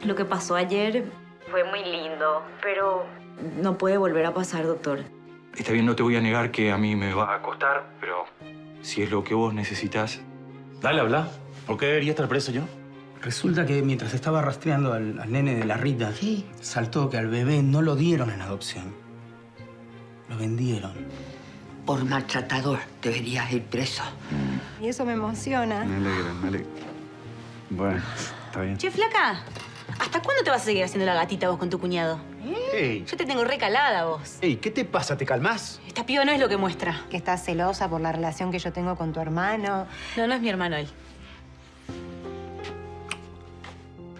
Lo que pasó ayer fue muy lindo, pero no puede volver a pasar, doctor. Está bien, no te voy a negar que a mí me va a costar, pero si es lo que vos necesitas... Dale, habla. ¿Por qué debería estar preso yo? Resulta que mientras estaba rastreando al nene de la Rita, saltó que al bebé no lo dieron en adopción. Lo vendieron. Por maltratador deberías ir preso. Y eso me emociona. Me alegra. Bueno, está bien. Che, flaca, ¿hasta cuándo te vas a seguir haciendo la gatita vos con tu cuñado? Ey, Yo te tengo recalada vos. ey, ¿qué te pasa? ¿Te calmás? Esta piba no es lo que muestra. Que estás celosa por la relación que yo tengo con tu hermano. No, no es mi hermano él.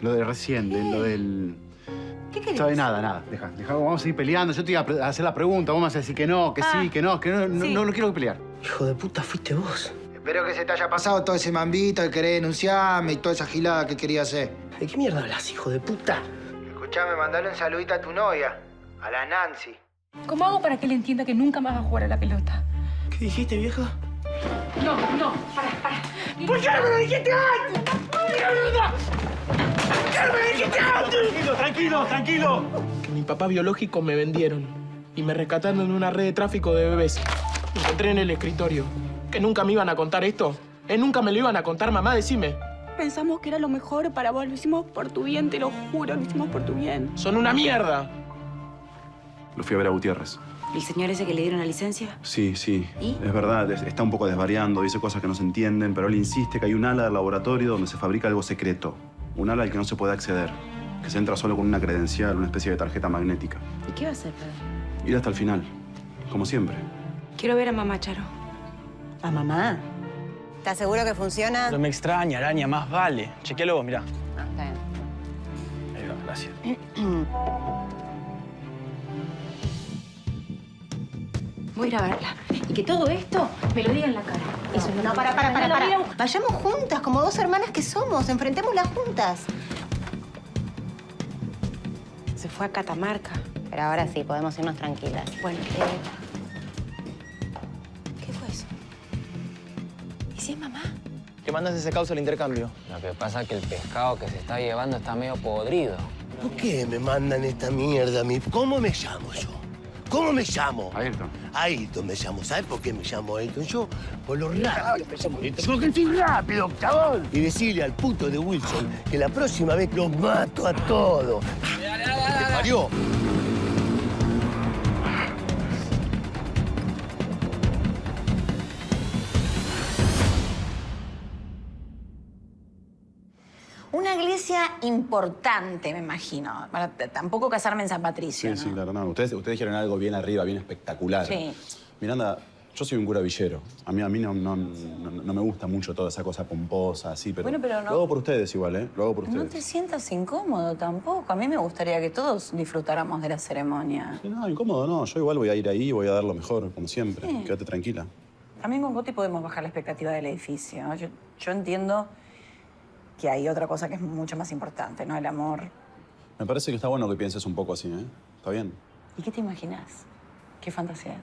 Lo de recién, lo del... ¿Qué querés? ¿Sabes? Nada. Deja, vamos a seguir peleando. Yo te iba a hacer la pregunta. Vamos a decir que no, que sí, que no, sí. no quiero pelear. Hijo de puta, fuiste vos. Espero que se te haya pasado todo ese mambito de querer denunciarme y toda esa gilada que quería hacer. ¿De qué mierda hablas, hijo de puta? Escuchame, mandale un saludito a tu novia, a la Nancy. ¿Cómo hago para que él entienda que nunca más va a jugar a la pelota? ¿Qué dijiste, vieja? No, para. ¿Por qué no me lo dijiste antes? ¿Por qué no me lo dijiste antes? Tranquilo. Que mi papá biológico me vendieron y me rescataron en una red de tráfico de bebés. Me encontré en el escritorio. ¿Que nunca me iban a contar esto? ¿Nunca me lo iban a contar, mamá? Decime. Pensamos que era lo mejor para vos. Lo hicimos por tu bien, te lo juro. Lo hicimos por tu bien. Son una mierda. Lo fui a ver a Gutiérrez. ¿El señor ese que le dieron la licencia? Sí. ¿Y? Es verdad, está un poco desvariando, dice cosas que no se entienden, pero él insiste que hay un ala del laboratorio donde se fabrica algo secreto. Un ala al que no se puede acceder. Que se entra solo con una credencial, una especie de tarjeta magnética. ¿Y qué va a hacer, padre? Ir hasta el final, como siempre. Quiero ver a mamá, Charo. ¿A mamá? ¿Estás seguro que funciona? Pero me extraña, araña, más vale. Chequéalo vos, mirá. Ah, está bien. Ahí va, gracias. Voy a ir a verla. Y que todo esto me lo diga en la cara. Eso No, para. Vayamos juntas, como dos hermanas que somos. Enfrentémoslas juntas. Se fue a Catamarca. Pero ahora sí, podemos irnos tranquilas. Bueno, ¿qué fue eso? ¿Y si es mamá? ¿Qué mandas ese causa al intercambio? Lo que pasa es que el pescado que se está llevando está medio podrido. ¿Por qué me mandan esta mierda a mí? ¿Cómo me llamo yo? ¿Cómo me llamo? Ayrton. Ayrton me llamo. ¿Sabes por qué me llamo Ayrton? Yo, por lo rápido me llamo Ayrton. Porque soy rápido, chabón. Y decirle al puto de Wilson que la próxima vez los mato a todos. ¿Te parió? Una iglesia importante, me imagino. Para tampoco casarme en San Patricio, Sí, ¿no? claro, no. Ustedes dijeron algo bien arriba, bien espectacular. Sí. Miranda, yo soy un cura villero. A mí no me gusta mucho toda esa cosa pomposa, así, pero... Bueno, pero no- Lo hago por ustedes igual, ¿eh? Lo hago por ustedes. No te sientas incómodo tampoco. A mí me gustaría que todos disfrutáramos de la ceremonia. Sí, no, incómodo no. Yo igual voy a ir ahí y voy a dar lo mejor, como siempre. Sí. Quédate tranquila. También con Coti podemos bajar la expectativa del edificio. Yo entiendo que hay otra cosa que es mucho más importante, ¿no? El amor. Me parece que está bueno que pienses un poco así, ¿eh? ¿Está bien? ¿Y qué te imaginas? ¿Qué fantasías?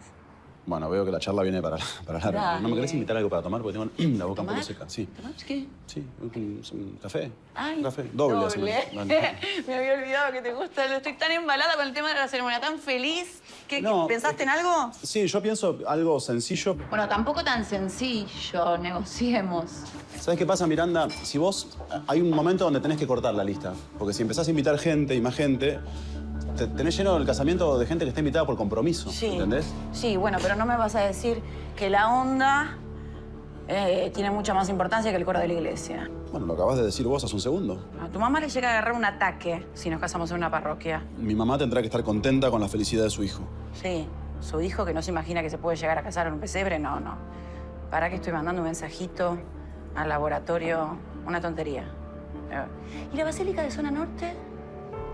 Bueno, veo que la charla viene para largo. Dale. ¿No me querés invitar algo para tomar? Porque tengo la boca un poco ¿Tomar? seca. Sí. ¿Tomás qué? Sí, un café. Ay, Un café. Doble. hacemos. Dale. Me había olvidado que te gusta. Estoy tan embalada con el tema de la ceremonia, tan feliz. No, ¿Pensaste en algo? Sí, yo pienso algo sencillo. Bueno, tampoco tan sencillo. Negociemos. ¿Sabes qué pasa, Miranda? Si vos... Hay un momento donde tenés que cortar la lista. Porque si empezás a invitar gente y más gente, tenés lleno el casamiento de gente que está invitada por compromiso. Sí. ¿Entendés? Sí, bueno, pero no me vas a decir que la onda tiene mucha más importancia que el coro de la iglesia. Bueno, lo acabás de decir vos hace un segundo. A tu mamá le llega a agarrar un ataque si nos casamos en una parroquia. Mi mamá tendrá que estar contenta con la felicidad de su hijo. Sí, su hijo que no se imagina que se puede llegar a casar en un pesebre, no. ¿Para qué estoy mandando un mensajito al laboratorio? Una tontería. ¿Y la Basílica de Zona Norte?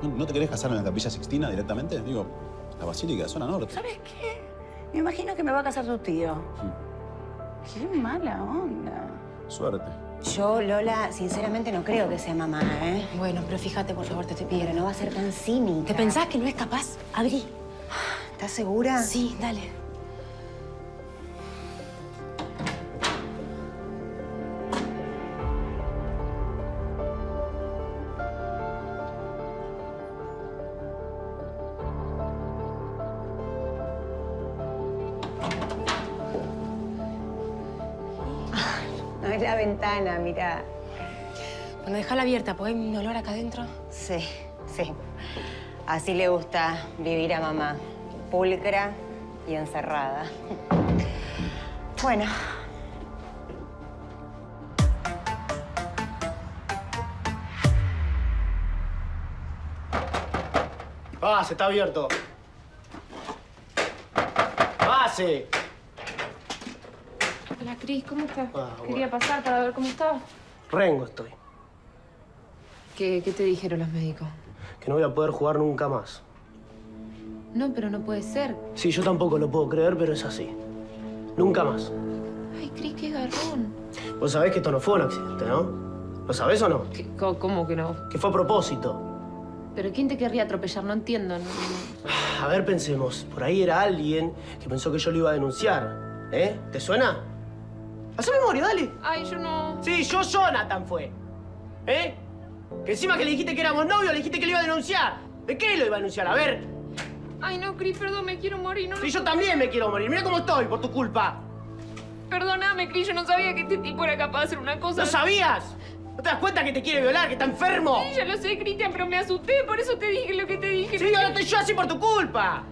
¿No te querés casar en la Capilla Sixtina directamente? Digo, la Basílica de Zona Norte. ¿Sabes qué? Me imagino que me va a casar tu tío. Qué mala onda. Suerte. Yo, Lola, sinceramente no creo que sea mamá, ¿eh? Bueno, pero fíjate, por favor, te estoy Pero pidiendo. no va a ser tan cínica. ¿Te pensás que no es capaz? Abrí. ¿Estás segura? Sí, dale. es la ventana, mirá. Bueno, déjala abierta, porque hay un olor acá adentro. Sí, sí. Así le gusta vivir a mamá. Pulcra y encerrada. Bueno. Pase, está abierto. Pase. Hola, Cris, ¿cómo estás? Bueno. Quería pasar para ver cómo estabas. Rengo estoy. ¿Qué te dijeron los médicos? Que no voy a poder jugar nunca más. No, pero no puede ser. Sí, yo tampoco lo puedo creer, pero es así. Nunca más. Ay, Cris, qué garrón. Vos sabés que esto no fue un accidente, ¿no? ¿Lo sabés o no? ¿Cómo que no? Que fue a propósito. ¿Pero quién te querría atropellar? No entiendo. A ver, pensemos. Por ahí era alguien que pensó que yo lo iba a denunciar. ¿Eh? ¿Te suena? Hacé memoria, dale. Ay, yo no... Sí, Jonathan fue. ¿Eh? Que encima que le dijiste que éramos novios, le dijiste que lo iba a denunciar. ¿De qué lo iba a denunciar? A ver. Ay, no, Cris, perdón, me quiero morir. No, Sí, yo también me quiero morir. Mira cómo estoy por tu culpa. Perdóname, Cris, yo no sabía que este tipo era capaz de hacer una cosa... ¿No sabías? ¿No te das cuenta que te quiere violar, que está enfermo? Sí, ya lo sé, Cristian, pero me asusté, por eso te dije lo que te dije. Sí, ahora estoy yo así por tu culpa.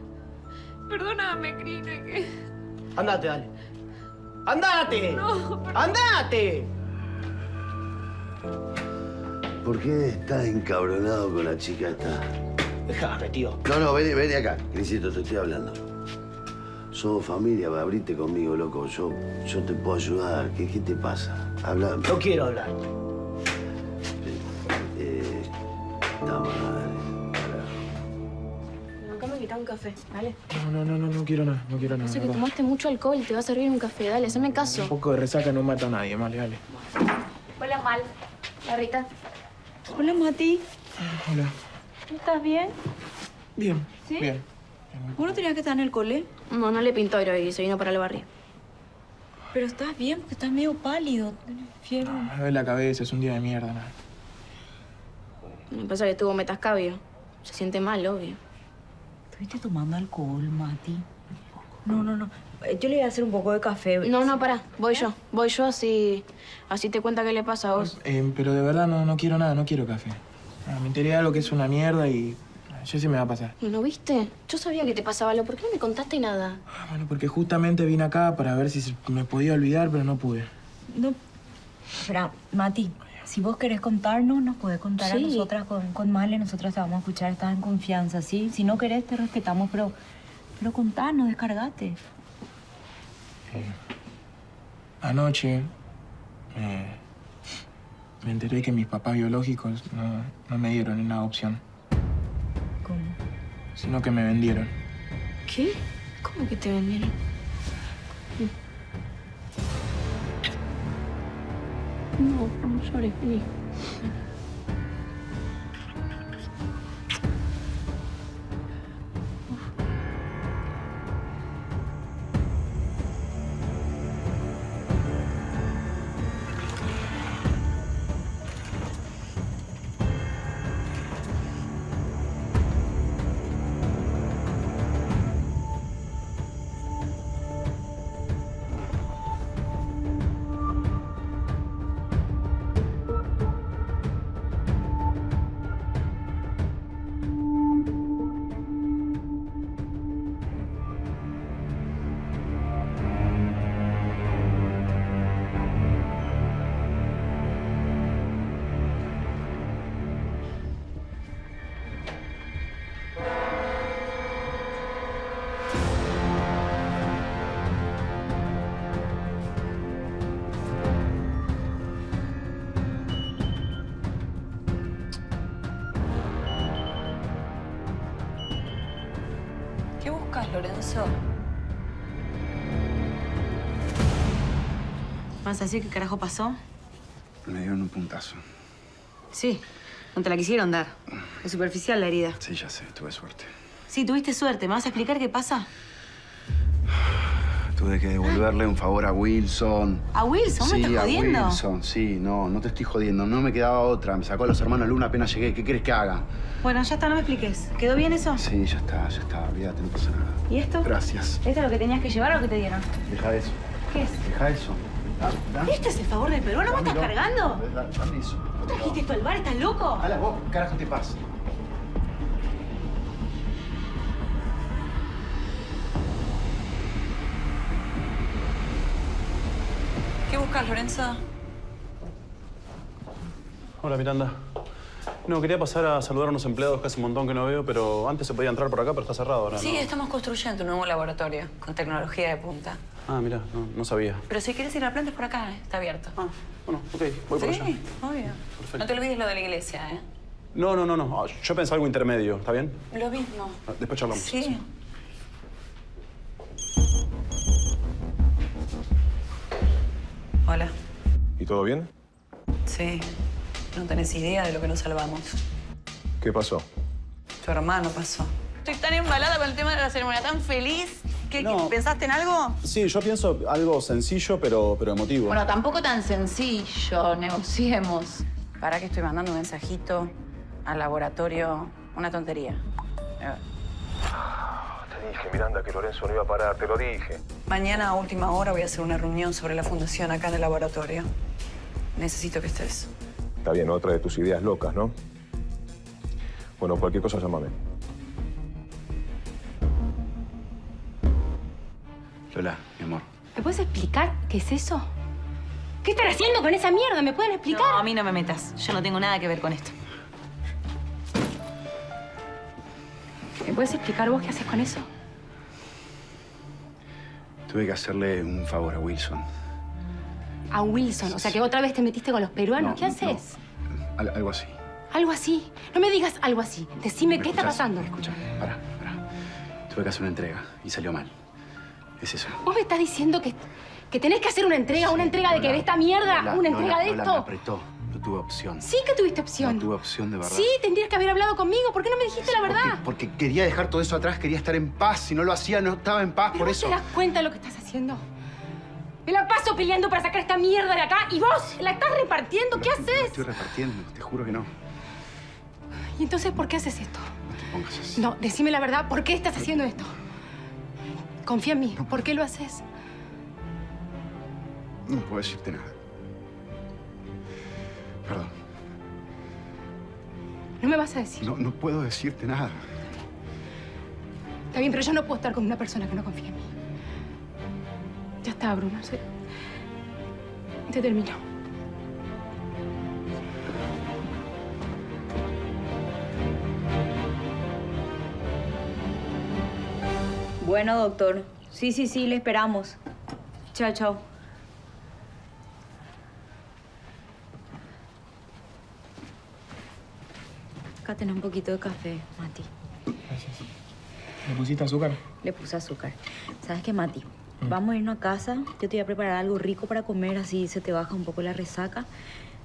Perdóname, Cris, no es que... Andate, dale. ¡Andate! No, ¡Andate! ¿Por qué estás encabronado con la chica esta? Déjame, tío. No, vení acá. Crisito, te estoy hablando. Somos familia, va, abrite conmigo, loco. Yo te puedo ayudar. ¿Qué te pasa? Habla. No quiero hablar. Está mal. Acá me quita un café, ¿vale? No quiero nada, no quiero nada. Sé que verdad. tomaste mucho alcohol, te va a servir un café, dale, haceme caso. Un poco de resaca no mata a nadie, dale. Hola, Mal. La Rita. Hola, Mati. Hola. ¿Estás bien? Bien, ¿Sí? bien. ¿Vos no tenías que estar en el cole? No le pintó y se vino para el barrio. Pero estás bien porque estás medio pálido. ¿Tenés fiebre? Me duele la cabeza, es un día de mierda, nada. Me pasa que tuvo metascabio. Se siente mal, obvio. ¿Estuviste tomando alcohol, Mati? No. Yo le voy a hacer un poco de café. No, pará. Voy yo, así te cuenta qué le pasa a vos. Pero de verdad no quiero nada, no quiero café. Me enteré de algo que es una mierda y ya se me va a pasar. ¿Y no viste? Yo sabía que te pasaba algo. ¿Por qué no me contaste nada? Bueno, porque justamente vine acá para ver si me podía olvidar, pero no pude. No. Espera, Mati, si vos querés contarnos, nos podés contar a nosotras con Male. Nosotras te vamos a escuchar, estás en confianza, ¿sí? Si no querés, te respetamos, pero contanos, descargate. Anoche me enteré que mis papás biológicos no me dieron en adopción. ¿Cómo? Sino que me vendieron. ¿Qué? ¿Cómo que te vendieron? No llores, vení. ¿Qué buscas, Lorenzo? ¿Vas a decir qué carajo pasó? Me dieron un puntazo. Sí, no te la quisieron dar. Es superficial la herida. Sí, ya sé, tuve suerte. Sí, tuviste suerte. ¿Me vas a explicar qué pasa? Tuve que devolverle un favor a Wilson. ¿A Wilson? ¿Me estás jodiendo? A Wilson, sí. No te estoy jodiendo. No me quedaba otra. Me sacó a los hermanos Luna apenas llegué. ¿Qué quieres que haga? Bueno, ya está, no me expliques. ¿Quedó bien eso? Sí, ya está. Olvídate, no pasa nada. ¿Y esto? Gracias. ¿Esto es lo que tenías que llevar o lo que te dieron? Deja eso. ¿Qué es? Deja eso. ¿Este es el favor del peruano? ¿Vos estás cargando? Dame eso. ¿Vos trajiste esto al bar? ¿Estás loco? Hala, vos, carajo te pasa. ¿Qué buscas, Lorenzo? Hola, Miranda. No, quería pasar a saludar a unos empleados que hace un montón que no veo, pero antes se podía entrar por acá, pero está cerrado ahora, Sí, ¿no? estamos construyendo un nuevo laboratorio con tecnología de punta. Ah, mira, no sabía. Pero si quieres ir a la planta es por acá, ¿eh? Está abierto. Ah, bueno, ok, voy por allá. Sí, obvio. Perfecto. No te olvides lo de la iglesia, ¿eh? No. Yo pensé algo intermedio, ¿está bien? Lo mismo. Después charlamos. Sí. Hola. ¿Y todo bien? Sí. No tenés idea de lo que nos salvamos. ¿Qué pasó? Tu hermano pasó. Estoy tan embalada con el tema de la ceremonia, tan feliz. ¿Qué, ¿Pensaste en algo? Sí, yo pienso algo sencillo, pero emotivo. Bueno, tampoco tan sencillo. Negociemos. Para que estoy mandando un mensajito al laboratorio. Una tontería. Te dije, Miranda, que Lorenzo no iba a parar. Te lo dije. Mañana a última hora voy a hacer una reunión sobre la fundación acá en el laboratorio. Necesito que estés. Está bien, otra de tus ideas locas, ¿no? Bueno, cualquier cosa, llámame. Lola, mi amor. ¿Me puedes explicar qué es eso? ¿Qué están haciendo con esa mierda? ¿Me pueden explicar? No, a mí no me metas. Yo no tengo nada que ver con esto. ¿Me puedes explicar vos qué haces con eso? Tuve que hacerle un favor a Wilson. A Wilson. O sea, que otra vez te metiste con los peruanos. ¿Qué haces? Algo así. Algo así. No me digas algo así. Decime qué está pasando. Escucha, pará. Tuve que hacer una entrega y salió mal. Es eso. ¿Vos me estás diciendo que tenés que hacer una entrega de que de esta mierda? Lola, ¿Una entrega de Lola, esto? me apretó. No tuve opción. Sí que tuviste opción. No tuve opción, de verdad. Sí, tendrías que haber hablado conmigo. ¿Por qué no me dijiste la verdad? Porque quería dejar todo eso atrás, quería estar en paz. Si no lo hacía, no estaba en paz, ¿Pero por vos eso. te das cuenta de lo que estás haciendo? Me la paso peleando para sacar esta mierda de acá y vos la estás repartiendo. ¿Qué No haces? estoy repartiendo, te juro que no. ¿Y entonces por qué haces esto? No te pongas así. No, decime la verdad. ¿Por qué estás haciendo esto? Confía en mí. ¿Por qué lo haces? No puedo decirte nada. Perdón. No me vas a decir. No puedo decirte nada. Está bien, pero yo no puedo estar con una persona que no confía en mí. Ya está, Bruno. Se terminó. Bueno, doctor. Sí, le esperamos. Chao. Acá tenés un poquito de café, Mati. Gracias. ¿Le pusiste azúcar? Le puse azúcar. ¿Sabes qué, Mati? Vamos a irnos a casa. Yo te voy a preparar algo rico para comer, así se te baja un poco la resaca.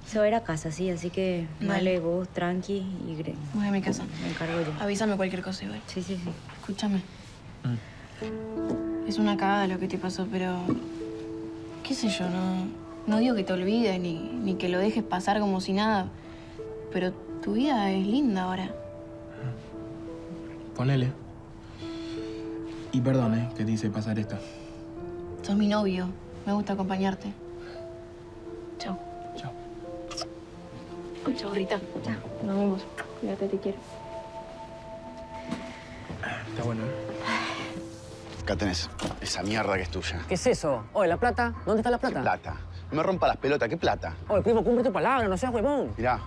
Se va a ir a casa, sí, así que dale vos, tranqui y... Voy a mi casa. Me encargo yo. Avísame cualquier cosa igual. Sí. Escúchame. Es una cagada lo que te pasó, pero... qué sé yo, no digo que te olvides ni que lo dejes pasar como si nada. Pero tu vida es linda ahora. Ponele. Y perdón, que te hice pasar esto. Sos mi novio. Me gusta acompañarte. Chao. Chao. Chao, Rita. Chao. Nos vemos. Cuídate, te quiero. Está bueno, Acá tenés esa mierda que es tuya. ¿Qué es eso? Oye, ¿la plata? ¿Dónde está la plata? ¿Qué plata? No me rompa las pelotas, ¿qué plata? Oye, primo, cumple tu palabra, no seas huevón. Mirá.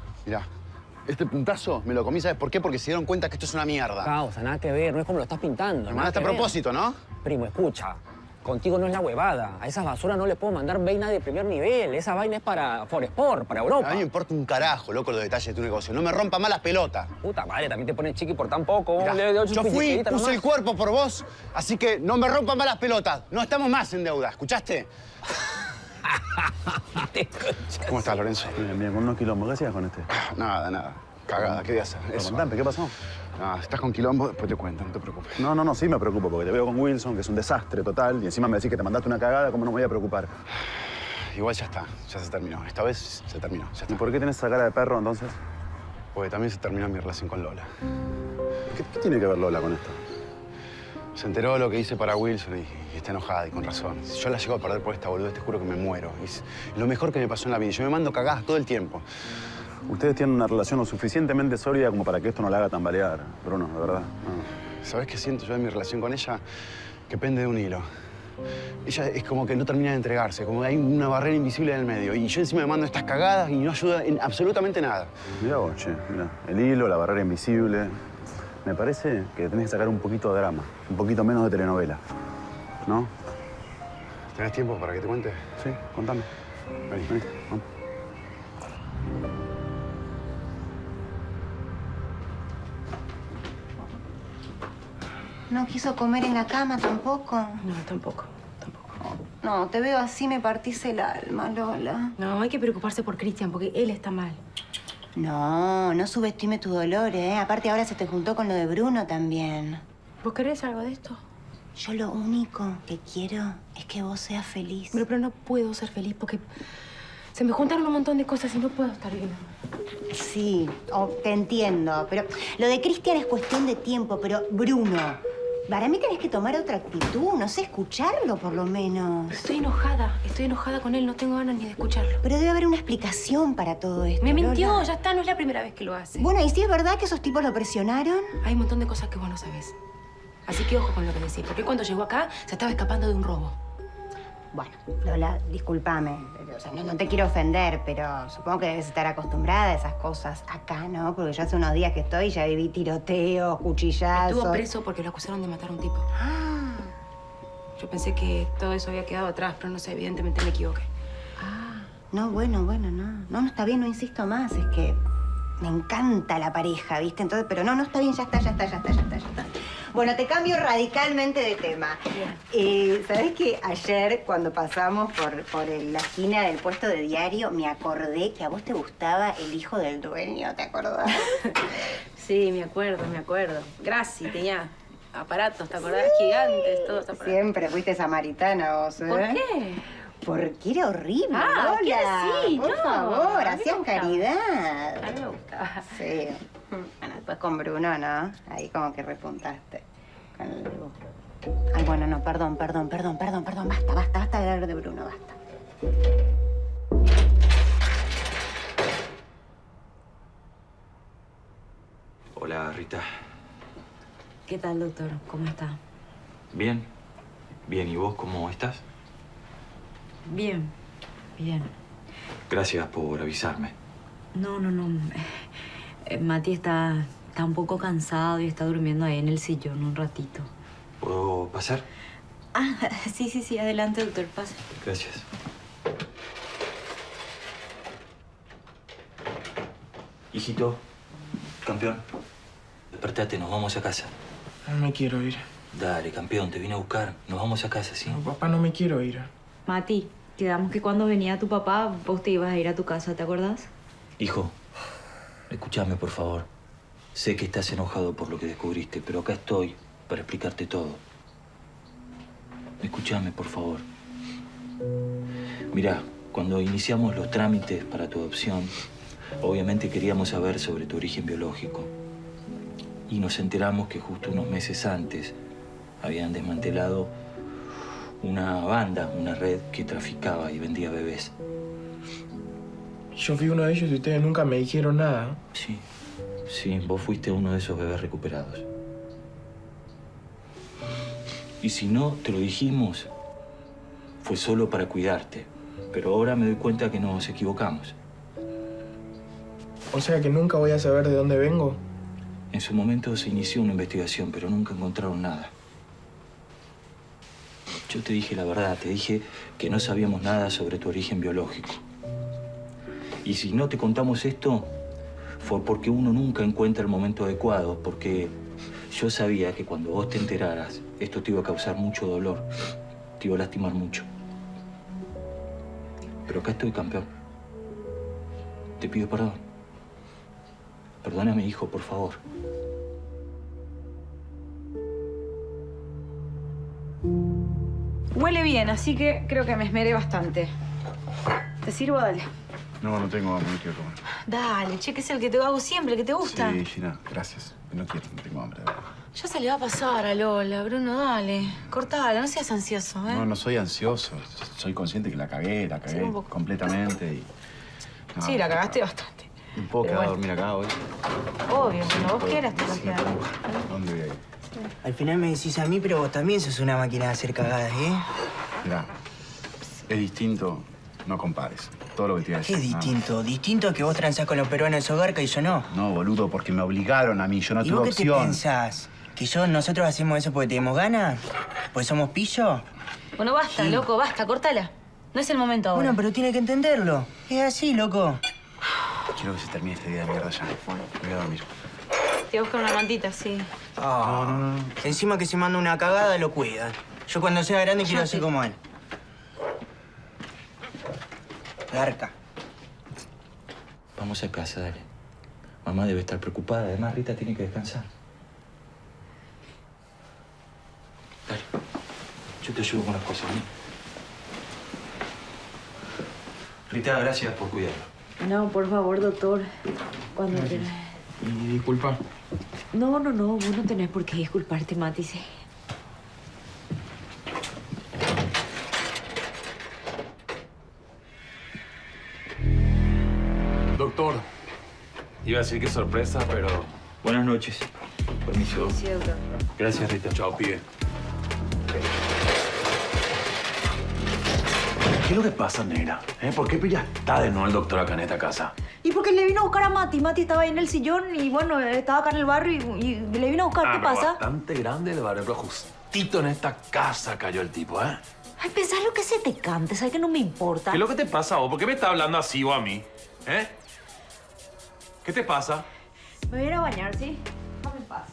Este puntazo me lo comí, ¿sabes por qué? Porque se dieron cuenta que esto es una mierda. Causa, nada que ver, no es como lo estás pintando. Me mandaste a propósito, ¿no? Primo, escucha. Contigo no es la huevada. A esas basuras no le puedo mandar vaina de primer nivel. Esa vaina es para Foresport, para Europa. A mí me importa un carajo, loco, los detalles de tu negocio. No me rompa más las pelotas. Puta madre, también te pones chiqui por tan poco. Mirá, yo fui, puse el cuerpo por vos, así que no me rompan más las pelotas. No estamos más en deuda, ¿escuchaste? ¿Cómo estás, Lorenzo? Bien, con unos quilombos. ¿Qué hacías con este? Nada. Cagada, ¿qué voy a hacer? Eso. Contame, ¿qué pasó? Nada, estás con quilombo, después te cuento, no te preocupes. No, sí me preocupo, porque te veo con Wilson, que es un desastre total, y encima me decís que te mandaste una cagada, ¿cómo no me voy a preocupar? Igual ya está, ya se terminó. Esta vez se terminó, ya está. ¿Y por qué tenés esa cara de perro, entonces? Porque también se terminó mi relación con Lola. ¿Qué tiene que ver Lola con esto? Se enteró de lo que hice para Wilson y está enojada y con razón. Si yo la llego a perder por esta boludez, te juro que me muero. Es lo mejor que me pasó en la vida. Yo me mando cagadas todo el tiempo. Ustedes tienen una relación lo suficientemente sólida como para que esto no la haga tambalear, Bruno, de verdad. No. ¿Sabés qué siento yo de mi relación con ella? Que pende de un hilo. Ella es como que no termina de entregarse, como que hay una barrera invisible en el medio. Y yo encima me mando estas cagadas y no ayuda en absolutamente nada. Mirá vos, che, mirá. El hilo, la barrera invisible. Me parece que tenés que sacar un poquito de drama, un poquito menos de telenovela, ¿no? ¿Tenés tiempo para que te cuente? Sí, contame. Vení, vení, vamos. ¿No quiso comer en la cama tampoco? No, tampoco. No, te veo así, me partís el alma, Lola. No, hay que preocuparse por Cristian, porque él está mal. No, no subestime tu dolor, ¿eh? Aparte, ahora se te juntó con lo de Bruno también. ¿Vos querés algo de esto? Yo lo único que quiero es que vos seas feliz. Pero no puedo ser feliz porque se me juntaron un montón de cosas y no puedo estar bien. Sí, te entiendo, pero lo de Cristian es cuestión de tiempo, pero Bruno, para mí tenés que tomar otra actitud, no sé, escucharlo por lo menos. Estoy enojada con él, no tengo ganas ni de escucharlo. Pero debe haber una explicación para todo esto, Me mintió, Lola. ya está, no es la primera vez que lo hace. Bueno, ¿y si es verdad que esos tipos lo presionaron? Hay un montón de cosas que vos no sabés. Así que ojo con lo que decís, porque cuando llegó acá se estaba escapando de un robo. Bueno, Lola, discúlpame. O sea, no te quiero ofender, pero supongo que debes estar acostumbrada a esas cosas acá, ¿no? Porque yo hace unos días que estoy y ya viví tiroteos, cuchillazos. Estuvo preso porque lo acusaron de matar a un tipo. Ah. Yo pensé que todo eso había quedado atrás, pero no sé, evidentemente me equivoqué. No, bueno, no. No, está bien, no insisto más. Es que me encanta la pareja, ¿viste? Entonces, pero no, está bien, ya está. Bueno, te cambio radicalmente de tema. ¿Sabés que ayer, cuando pasamos por la esquina del puesto de diario, me acordé que a vos te gustaba el hijo del dueño, ¿te acordás? Sí, me acuerdo. Gracias, tenía aparatos, ¿te acordás? Gigantes, todos aparatos. Siempre fuiste samaritana vos, ¿eh? ¿Por qué? Porque era horrible, ¿qué Lola. decís? Por No, favor, a mí me hacían gustaba. caridad. A mí me gustaba. Sí. Bueno, después con Bruno, ¿no? Ahí como que repuntaste. Con el dibujo. Ay, bueno, no, perdón. Basta de hablar de Bruno, basta. Hola, Rita. ¿Qué tal, doctor? ¿Cómo está? Bien. Bien, ¿y vos cómo estás? Bien. Gracias por avisarme. No. Mati está un poco cansado y está durmiendo ahí en el sillón un ratito. ¿Puedo pasar? Ah, sí. Adelante, doctor. Pase. Gracias. Hijito, campeón, despertate, nos vamos a casa. No me quiero ir. Dale, campeón, te vine a buscar. Nos vamos a casa, ¿sí? No, papá, no me quiero ir. Mati, quedamos que cuando venía tu papá, vos te ibas a ir a tu casa, ¿te acordás? Hijo, escúchame, por favor. Sé que estás enojado por lo que descubriste, pero acá estoy para explicarte todo. Escúchame, por favor. Mirá, cuando iniciamos los trámites para tu adopción, obviamente queríamos saber sobre tu origen biológico. Y nos enteramos que justo unos meses antes habían desmantelado una banda, una red que traficaba y vendía bebés. Yo fui uno de ellos y ustedes nunca me dijeron nada. Sí, vos fuiste uno de esos bebés recuperados. Y si no te lo dijimos, fue solo para cuidarte. Pero ahora me doy cuenta que nos equivocamos. O sea que nunca voy a saber de dónde vengo. En su momento se inició una investigación, pero nunca encontraron nada. Yo te dije la verdad, te dije que no sabíamos nada sobre tu origen biológico. Y si no te contamos esto, fue porque uno nunca encuentra el momento adecuado, porque yo sabía que cuando vos te enteraras, esto te iba a causar mucho dolor, te iba a lastimar mucho. Pero acá estoy, campeón. Te pido perdón. Perdóname, hijo, por favor. Huele bien, así que creo que me esmeré bastante. ¿Te sirvo? Dale. No tengo hambre, no quiero comer. Dale, che, que es el que te hago siempre, el que te gusta. Sí, Gina, gracias. No quiero, no tengo hambre. Ya se le va a pasar a Lola, Bruno, dale. Cortala, no seas ansioso, ¿eh? No, no soy ansioso. Soy consciente que la cagué Sí, un poco. completamente y... no, Sí, la cagaste bastante. ¿Me puedo quedar a dormir acá hoy? Obvio, cuando vos quieras te vas a quedar. ¿Dónde voy a ir? Al final me decís a mí, pero vos también sos una máquina de hacer cagadas, ¿eh? Mirá, es distinto, no compares. Todo lo que te iba a ¿Qué decir. es nada. distinto? Distinto que vos transás con los peruanos de Sogarca y yo no. No, boludo, porque me obligaron a mí. Yo no ¿Y tuve vos qué te opción. pensás? ¿Que nosotros hacemos eso porque tenemos ganas? ¿Porque somos pillos? Bueno, basta, loco, basta, cortala. No es el momento ahora. Bueno, pero tiene que entenderlo. Es así, loco. Quiero que se termine este día de mierda ya. Me voy a dormir. Te voy a buscar una mantita, sí. No. Encima que se manda una cagada, lo cuida. Yo cuando sea grande quiero ser como él. Garca. Vamos a casa, dale. Mamá debe estar preocupada. Además, Rita tiene que descansar. Dale. Yo te ayudo con las cosas, ¿no? Rita, gracias por cuidarlo. No, por favor, doctor. Cuando quieras. Y disculpa. No, vos no tenés por qué disculparte, Mati. Sí. Doctor, iba a decir que sorpresa, pero... Buenas noches. Permiso. Sí, doctor. Gracias, Rita. Chao, pibe. ¿Qué es lo que pasa, negra? ¿Por qué pillas está de nuevo el doctor acá en esta casa? Y porque le vino a buscar a Mati. Mati estaba ahí en el sillón y bueno, estaba acá en el barrio y le vino a buscar. ¿Qué pero pasa? bastante grande el barrio, pero justito en esta casa cayó el tipo, ¿eh? Ay, pensá lo que se te cante. Sabes que no me importa. ¿Qué es lo que te pasa a vos? ¿Por qué me estás hablando así o a mí? ¿Eh? ¿Qué te pasa? Me voy a ir a bañar, ¿sí? Déjame en paz.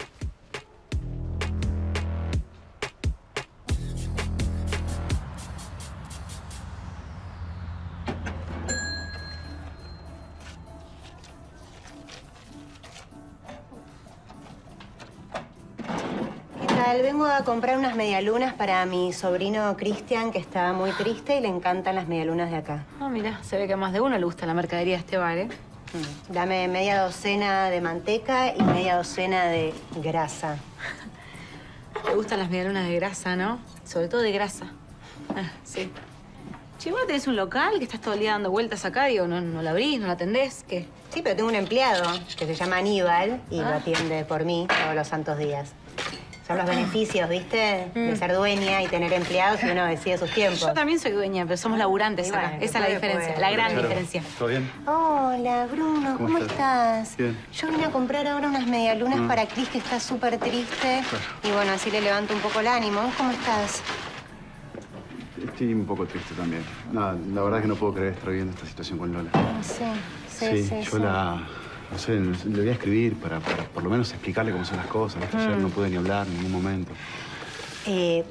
¿Qué tal? Vengo a comprar unas medialunas para mi sobrino Cristian, que está muy triste y le encantan las medialunas de acá. Ah, mira, se ve que a más de uno le gusta la mercadería de este bar, ¿eh? Dame media docena de manteca y media docena de grasa. Te gustan las medialunas de grasa, ¿no? Sobre todo de grasa. Ah, sí. Che, ¿vos tenés un local que estás todo el día dando vueltas acá? Digo, ¿no la abrís, no la atendés? ¿Qué? Sí, pero tengo un empleado que se llama Aníbal y lo atiende por mí todos los santos días. Son los beneficios, ¿viste? De ser dueña y tener empleados y uno decide sus tiempos. Yo también soy dueña, pero somos laburantes acá. bueno, Esa es la diferencia, la gran diferencia. ¿Todo bien? Hola, Bruno, ¿cómo estás? Bien. Yo vine a comprar ahora unas medialunas para Cris, que está súper triste. Y bueno, así le levanto un poco el ánimo. ¿Vos cómo estás? Estoy un poco triste también. Nada, la verdad es que no puedo creer estar viviendo esta situación con Lola. Sí, yo no sé, le voy a escribir para por lo menos explicarle cómo son las cosas. ¿Viste? Ayer no pude ni hablar en ningún momento.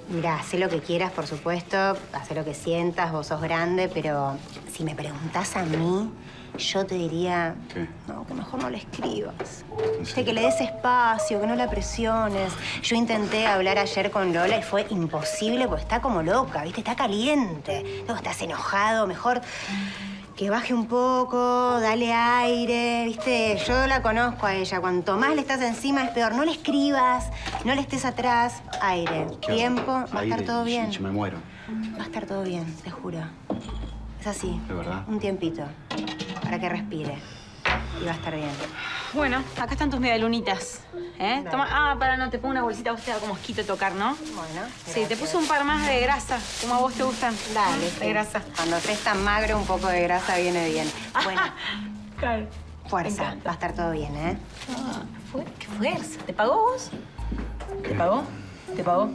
Mirá, haz lo que quieras, por supuesto. Haz lo que sientas, vos sos grande, pero si me preguntás a mí, yo te diría... ¿Qué? No, que mejor no le escribas. Que le des espacio, que no la presiones. Yo intenté hablar ayer con Lola y fue imposible porque está como loca, ¿viste? Está caliente. Luego estás enojado, mejor... Que baje un poco, dale aire, ¿viste? Yo la conozco a ella. Cuanto más le estás encima es peor. No le escribas, no le estés atrás. Aire, tiempo, va a estar todo bien. Yo me muero. Va a estar todo bien, te juro. Es así. ¿De verdad? Un tiempito. Para que respire. Y va a estar bien. Bueno, acá están tus medialunitas. ¿Eh? Toma. Ah, no, te pongo una bolsita. A vos te da como asquito tocar, ¿no? Bueno, sí, te puse un par más de grasa, como a vos te gustan. Dale, de grasa. Cuando estés tan magro, un poco de grasa viene bien. Bueno, claro. Fuerza, va a estar todo bien, ¿eh? Ah, qué fuerza. ¿Te pagó vos? ¿Te pagó? ¿Te pagó?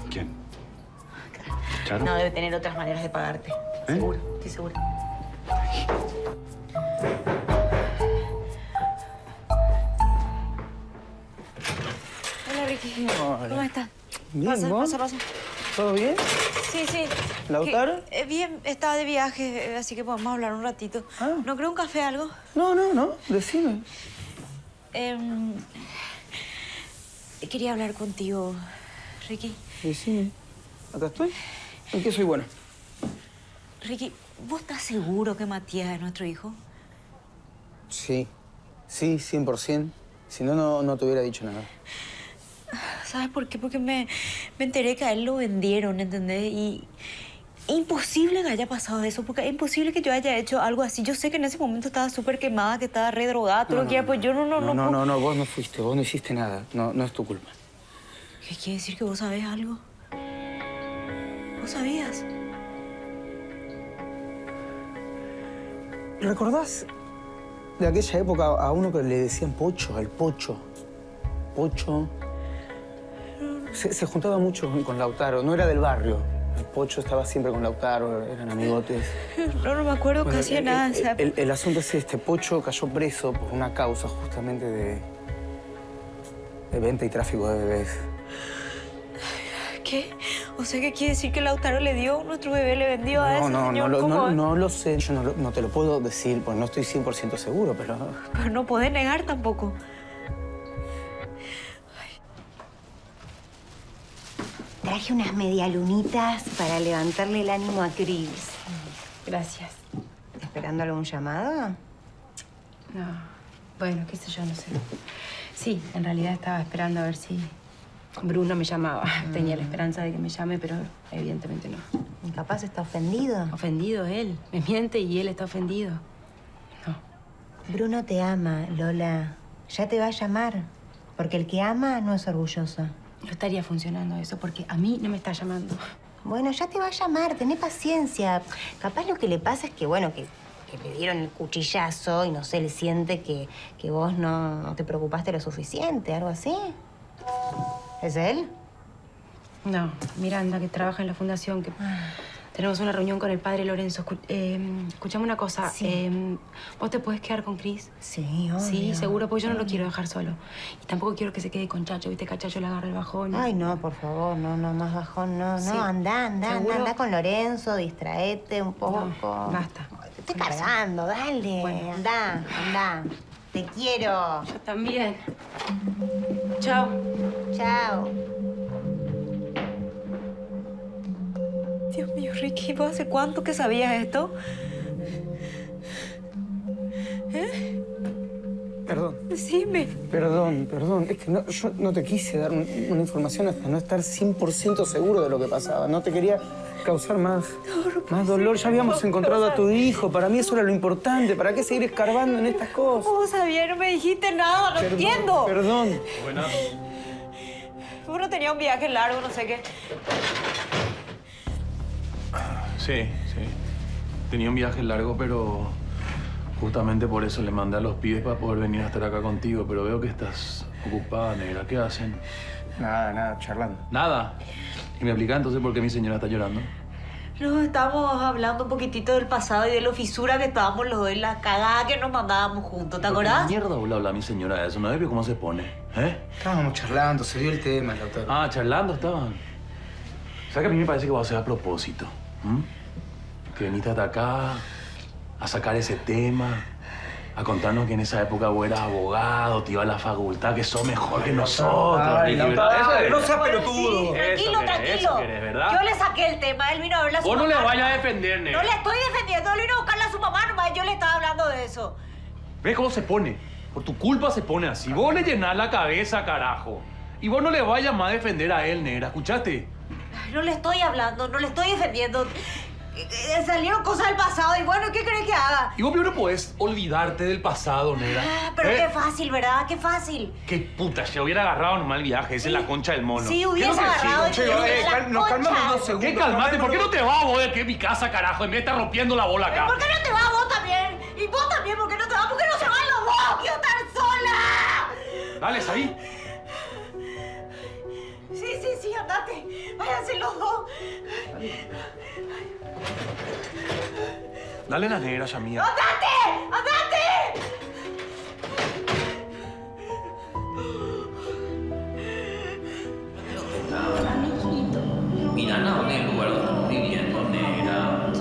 ¿Quién? ¿Charo? No, debe tener otras maneras de pagarte. Seguro, estoy segura. Hola, Ricky. Hola. ¿Cómo estás? Bien, ¿vos? Pasa. ¿Todo bien? Sí. ¿Lautaro? Bien, estaba de viaje, así que podemos hablar un ratito. ¿No creo un café algo? No, decime. Quería hablar contigo, Ricky. Decime. Acá estoy. ¿En qué soy bueno? Ricky, ¿vos estás seguro que Matías es nuestro hijo? Sí, 100%. Si no, no te hubiera dicho nada. ¿Sabes por qué? Porque me enteré que a él lo vendieron, ¿entendés? Y imposible que haya pasado eso, porque es imposible que yo haya hecho algo así. Yo sé que en ese momento estaba súper quemada, que estaba re drogada, todo lo que quiera, pues yo No, vos no fuiste, vos no hiciste nada. No es tu culpa. ¿Qué quiere decir que vos sabés algo? ¿Vos sabías? ¿Recordás de aquella época a uno que le decían Pocho, al Pocho? Pocho. Se juntaba mucho con Lautaro, no era del barrio. El Pocho estaba siempre con Lautaro, eran amigotes. No me acuerdo Bueno, casi de nada. El asunto es este, Pocho cayó preso por una causa justamente de venta y tráfico de bebés. ¿Qué? O sea, ¿qué quiere decir que Lautaro le dio? ¿Nuestro bebé le vendió a ese señor? No lo sé, yo no te lo puedo decir, porque no estoy 100% seguro, pero... Pero no podés negar tampoco. Traje unas medialunitas para levantarle el ánimo a Cris. Gracias. ¿Esperando algún llamado? No. Bueno, qué sé yo, no sé. Sí, en realidad estaba esperando a ver si Bruno me llamaba. Tenía la esperanza de que me llame, pero evidentemente no. ¿Y capaz está ofendido? Ofendido él. Me miente y él está ofendido. Bruno te ama, Lola. Ya te va a llamar. Porque el que ama no es orgulloso. No estaría funcionando eso, porque a mí no me está llamando. Bueno, ya te va a llamar. Tené paciencia. Capaz lo que le pasa es que, bueno, que le dieron el cuchillazo y no sé, él siente que vos no te preocupaste lo suficiente, algo así. ¿Es él? No, Miranda, que trabaja en la fundación, que tenemos una reunión con el padre Lorenzo. Escuchame una cosa. Sí. ¿Vos te puedes quedar con Cris? Sí, obvio. Sí, seguro, porque yo no lo quiero dejar solo. Y tampoco quiero que se quede con Chacho, ¿viste? Que a Chacho le agarra el bajón. Ay, no, por favor, no, más bajón, no. Sí. No, anda ¿Seguro? con Lorenzo, distraete un poco. No, basta. Te estoy cargando, dale. Bueno. Anda. Te quiero. Yo también. Chao. Chao. Dios mío, Ricky, ¿vos hace cuánto que sabías esto? ¿Eh? Perdón. Decime. Perdón. Es que yo no te quise dar una información hasta no estar 100% seguro de lo que pasaba. No te quería causar más dolor. Ya habíamos encontrado a tu hijo. Para mí eso era lo importante. ¿Para qué seguir escarbando en estas cosas? ¿Cómo sabías? No me dijiste nada, no entiendo. Perdón. Buenas. Uno tenía un viaje largo, no sé qué. Sí. Tenía un viaje largo, pero justamente por eso le mandé a los pibes para poder venir a estar acá contigo. Pero veo que estás ocupada, negra. ¿Qué hacen? Nada, charlando. ¿Nada? ¿Y me explica entonces por qué mi señora está llorando? No, estábamos hablando un poquitito del pasado y de lo fisura que estábamos los dos y la cagada que nos mandábamos juntos, ¿te acordás? ¿Qué mierda habla mi señora de eso? ¿No ves cómo se pone? ¿Eh? Estábamos charlando, se dio el tema, Lautaro. Ah, charlando estaban. ¿Sabes que a mí me parece que va a ser a propósito? Que viniste hasta acá a sacar ese tema, a contarnos que en esa época vos eras abogado, te iba a la facultad, que sos mejor que nosotros. Ay, Lautaro, no seas pelotudo. Tranquilo. ¿verdad? Yo le saqué el tema, él vino a verla a su Vos mamá. no le vayas a defender, negra. No le estoy defendiendo, él vino a buscarla a su mamá nomás, yo le estaba hablando de eso. ¿Ves cómo se pone? Por tu culpa se pone así. Vos le llenás la cabeza, carajo. Y vos no le vayas más a defender a él, negra. ¿Escuchaste? No le estoy hablando, no le estoy defendiendo. Salieron cosas del pasado y bueno, ¿qué crees que haga? Y vos primero podés olvidarte del pasado, negra. Pero qué fácil, ¿verdad? Qué fácil. Qué puta, se hubiera agarrado nomás el viaje. Esa es la concha del mono. Sí, ¿Qué hubiese es lo que agarrado decís? Nos calmamos 2 segundos. ¿Qué calmate? ¿Por qué no te vas vos de aquí a mi casa, carajo? En vez de estar rompiendo la bola acá. ¿Por qué no te vas vos también? Y vos también, ¿por qué no te vas? ¿Por qué no se van los dos? ¡Quiero estar sola! Dale, Saí. Sí, andate. Váyanse los dos. Dale la negra, Yamía. ¡Andate! Mira, no, en el lugar donde estamos viviendo, negra.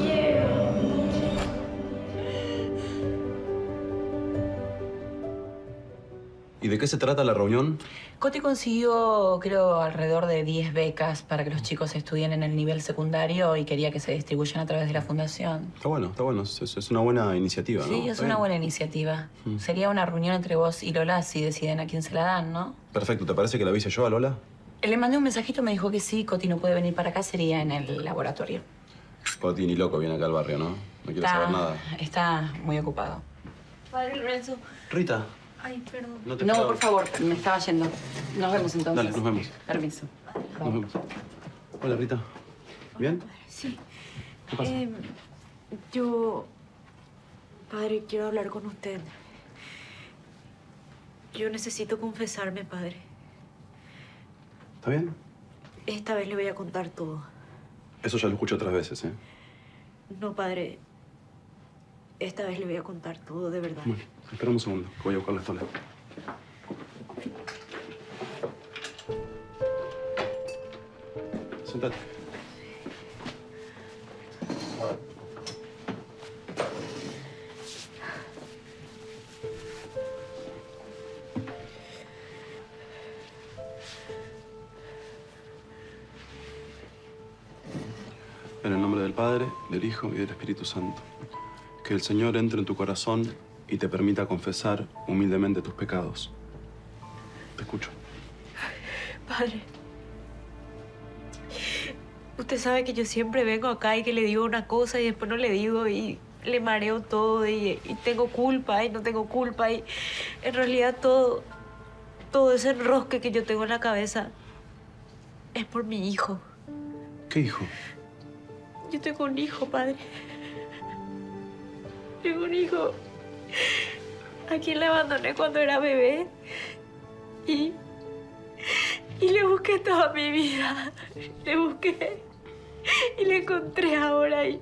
¿Y de qué se trata la reunión? Coti consiguió, creo, alrededor de 10 becas para que los chicos estudien en el nivel secundario y quería que se distribuyan a través de la fundación. Está bueno. Es una buena iniciativa, ¿no? Sí, es una buena iniciativa. Sería una reunión entre vos y Lola si deciden a quién se la dan, ¿no? Perfecto. ¿Te parece que la avise yo a Lola? Le mandé un mensajito, me dijo que sí, Coti no puede venir para acá, sería en el laboratorio. Coti ni loco viene acá al barrio, ¿no? No quiere saber nada. Está muy ocupado. Padre Lorenzo. Rita. Ay, perdón. No, por favor, me estaba yendo. Nos vemos entonces. Dale, nos vemos. Permiso. Nos vemos. Hola, Rita. ¿Bien? Sí. ¿Qué pasa? Yo... Padre, quiero hablar con usted. Yo necesito confesarme, padre. ¿Está bien? Esta vez le voy a contar todo. Eso ya lo escucho otras veces, ¿eh? No, padre. Esta vez le voy a contar todo, de verdad. Bueno, espera un segundo, que voy a buscar la estola. Sentate. En el nombre del Padre, del Hijo y del Espíritu Santo. Que el Señor entre en tu corazón y te permita confesar humildemente tus pecados. Te escucho. Padre. Usted sabe que yo siempre vengo acá y que le digo una cosa y después no le digo y le mareo todo y tengo culpa y no tengo culpa y en realidad todo ese enrosque que yo tengo en la cabeza es por mi hijo. ¿Qué hijo? Yo tengo un hijo, padre. Tengo un hijo a quien le abandoné cuando era bebé y le busqué toda mi vida. Le busqué y le encontré ahora y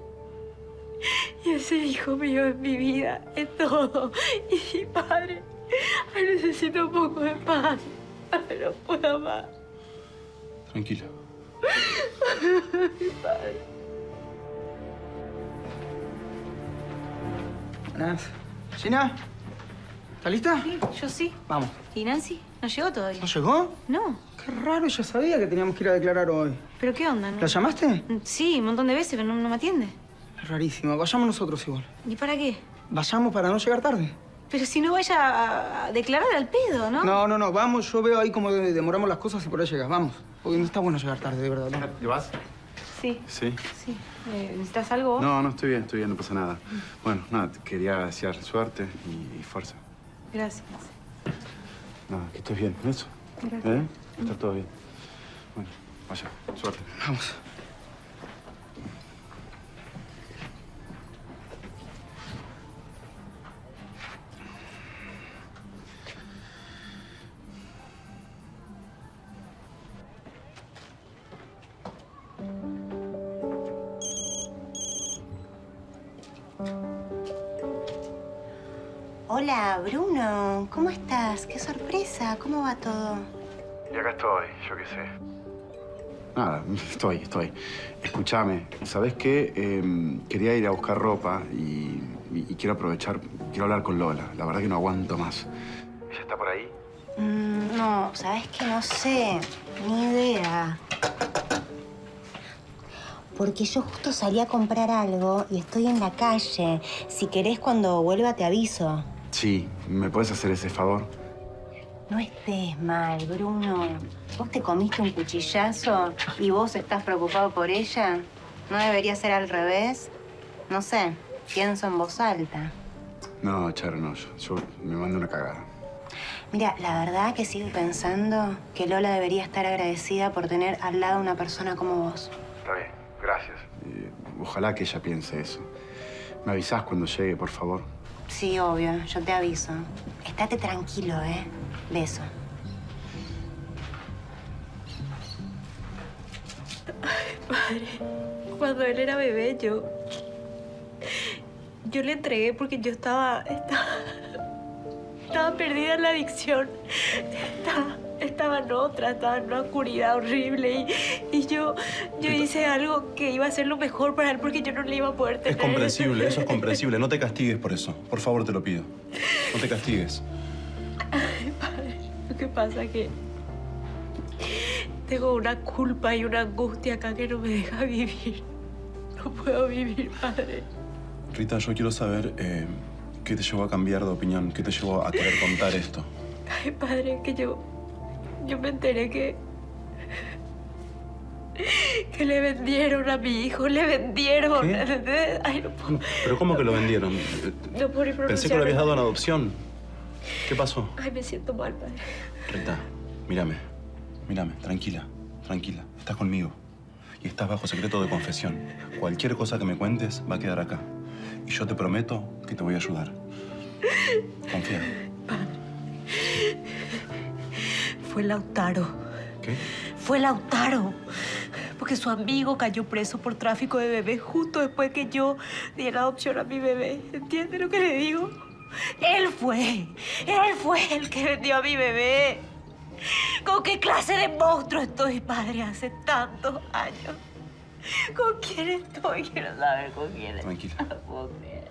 ese hijo mío es mi vida, es todo. Y padre, ay, necesito un poco de paz. Ay, no puedo más. Tranquila. Ay, padre. Buenas. ¿Gina? ¿Estás lista? Sí, yo sí. Vamos. ¿Y Nancy? ¿No llegó todavía? ¿No llegó? No. Qué raro, ya sabía que teníamos que ir a declarar hoy. ¿Pero qué onda? ¿No? ¿La llamaste? Sí, un montón de veces, pero no me atiende. Es rarísimo. Vayamos nosotros igual. ¿Y para qué? Vayamos para no llegar tarde. Pero si no vaya a declarar al pedo, ¿no? No. Vamos, yo veo ahí cómo demoramos las cosas y por ahí llegas. Vamos. Porque no está bueno llegar tarde, de verdad. ¿No? ¿Te vas? Sí. Sí. Sí. ¿Necesitas algo? No, estoy bien, no pasa nada. Bueno, nada, te quería desear suerte y fuerza. Gracias. Nada, que estés bien, ¿eso? Gracias. ¿Eh? Está todo bien. Bueno, vaya, suerte. Vamos. Hola, Bruno. ¿Cómo estás? Qué sorpresa. ¿Cómo va todo? Y acá estoy, yo qué sé. Nada, estoy. Escúchame, ¿sabés qué? Quería ir a buscar ropa y quiero aprovechar, quiero hablar con Lola. La verdad que no aguanto más. ¿Ella está por ahí? No, ¿sabes qué? No sé. Ni idea. Porque yo justo salí a comprar algo y estoy en la calle. Si querés, cuando vuelva te aviso. Sí, ¿me puedes hacer ese favor? No estés mal, Bruno. ¿Vos te comiste un cuchillazo y vos estás preocupado por ella? ¿No debería ser al revés? No sé, pienso en voz alta. No, Charo, no. Yo me mando una cagada. Mira, la verdad que sigo pensando que Lola debería estar agradecida por tener al lado una persona como vos. Está bien, gracias. Ojalá que ella piense eso. ¿Me avisás cuando llegue, por favor? Sí, obvio, yo te aviso. Estate tranquilo, ¿eh? Beso. Ay, padre, cuando él era bebé, yo le entregué porque yo estaba perdida en la adicción. Estaba en una oscuridad horrible y yo hice algo que iba a ser lo mejor para él porque yo no le iba a poder tener. Es comprensible, eso es comprensible. No te castigues por eso. Por favor, te lo pido. No te castigues. Ay, padre, lo que pasa es que tengo una culpa y una angustia acá que no me deja vivir. No puedo vivir, padre. Rita, yo quiero saber qué te llevó a cambiar de opinión, qué te llevó a querer contar esto. Ay, padre, que yo me enteré que Que le vendieron a mi hijo, le vendieron. ¿Qué? ¿Entendés? Ay, no puedo. ¿Pero cómo que lo vendieron? No puedo ni pronunciar. Pensé que lo habías dado en adopción. ¿Qué pasó? Ay, me siento mal, padre. Rita, mírame. Mírame, tranquila, tranquila. Estás conmigo. Y estás bajo secreto de confesión. Cualquier cosa que me cuentes va a quedar acá. Y yo te prometo que te voy a ayudar. Confía. Fue Lautaro. ¿Qué? Fue Lautaro. Porque su amigo cayó preso por tráfico de bebés justo después que yo di en adopción a mi bebé. ¿Entiendes lo que le digo? Él fue el que vendió a mi bebé. ¿Con qué clase de monstruo estoy, padre, hace tantos años? ¿Con quién estoy? Quiero saber con quién estoy. Tranquila. No puedo creer.